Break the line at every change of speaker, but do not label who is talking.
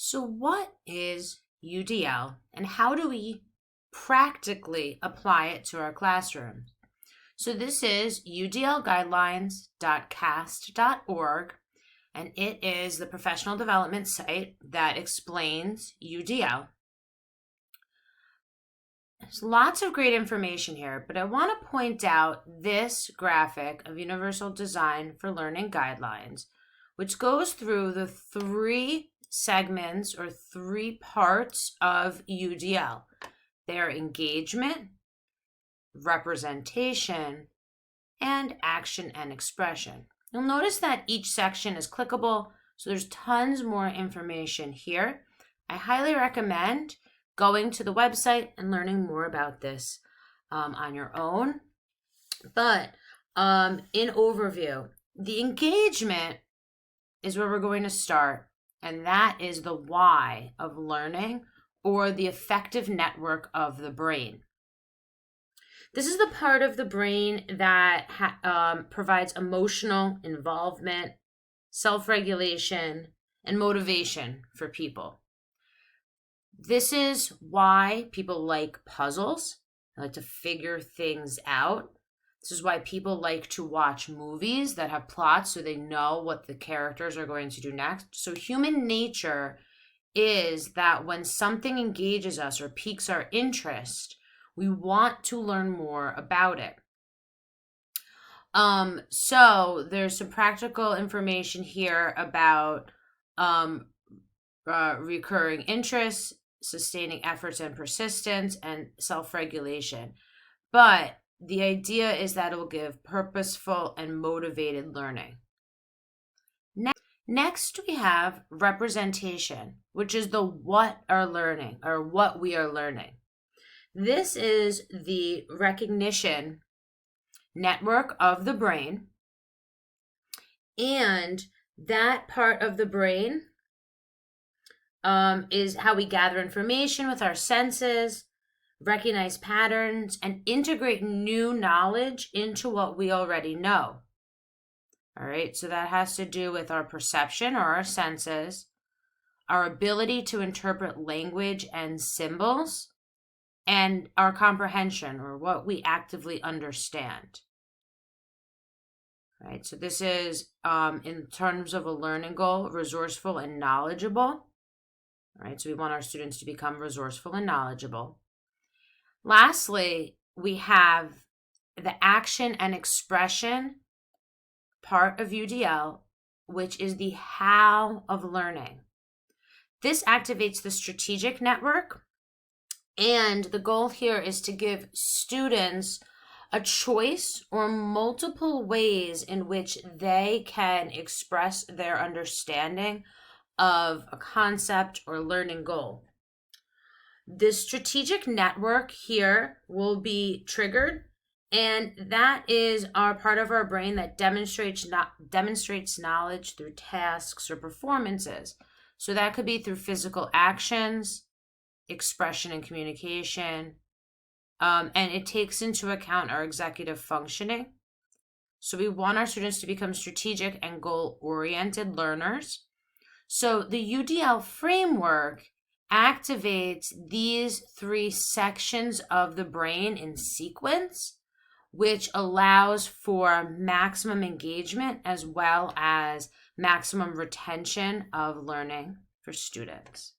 So what is UDL and how do we practically apply it to our classrooms? So this is udlguidelines.cast.org, and it is the professional development site that explains UDL. There's lots of great information here, but I want to point out this graphic of Universal Design for Learning Guidelines, which goes through the three segments or three parts of UDL. Their engagement, representation, and action and expression. You'll notice that each section is clickable, so there's tons more information here. I highly recommend going to the website and learning more about this on your own. But in overview, the engagement is where we're going to start, and that is the why of learning, or the effective network of the brain. This is the part of the brain that provides emotional involvement, self-regulation, and motivation for people. This is why people like puzzles. They like to figure things out. This is why people like to watch movies that have plots so they know what the characters are going to do next. So human nature is that when something engages us or piques our interest, we want to learn more about it. So there's some practical information here about recurring interests, sustaining efforts and persistence, and self-regulation. But the idea is that it will give purposeful and motivated learning. Next, we have representation, which is the what are learning or what we are learning. This is the recognition network of the brain, and that part of the brain is how we gather information with our senses, recognize patterns, and integrate new knowledge into what we already know. All right, so that has to do with our perception or our senses, our ability to interpret language and symbols, and our comprehension, or what we actively understand. All right, so this is, in terms of a learning goal, resourceful and knowledgeable. All right, so we want our students to become resourceful and knowledgeable. Lastly, we have the action and expression part of UDL, which is the how of learning. This activates the strategic network, and the goal here is to give students a choice or multiple ways in which they can express their understanding of a concept or learning goal. This strategic network here will be triggered, and that is our part of our brain that demonstrates knowledge through tasks or performances. So that could be through physical actions, expression and communication, and it takes into account our executive functioning. So we want our students to become strategic and goal-oriented learners. So the UDL framework activates these three sections of the brain in sequence, which allows for maximum engagement as well as maximum retention of learning for students.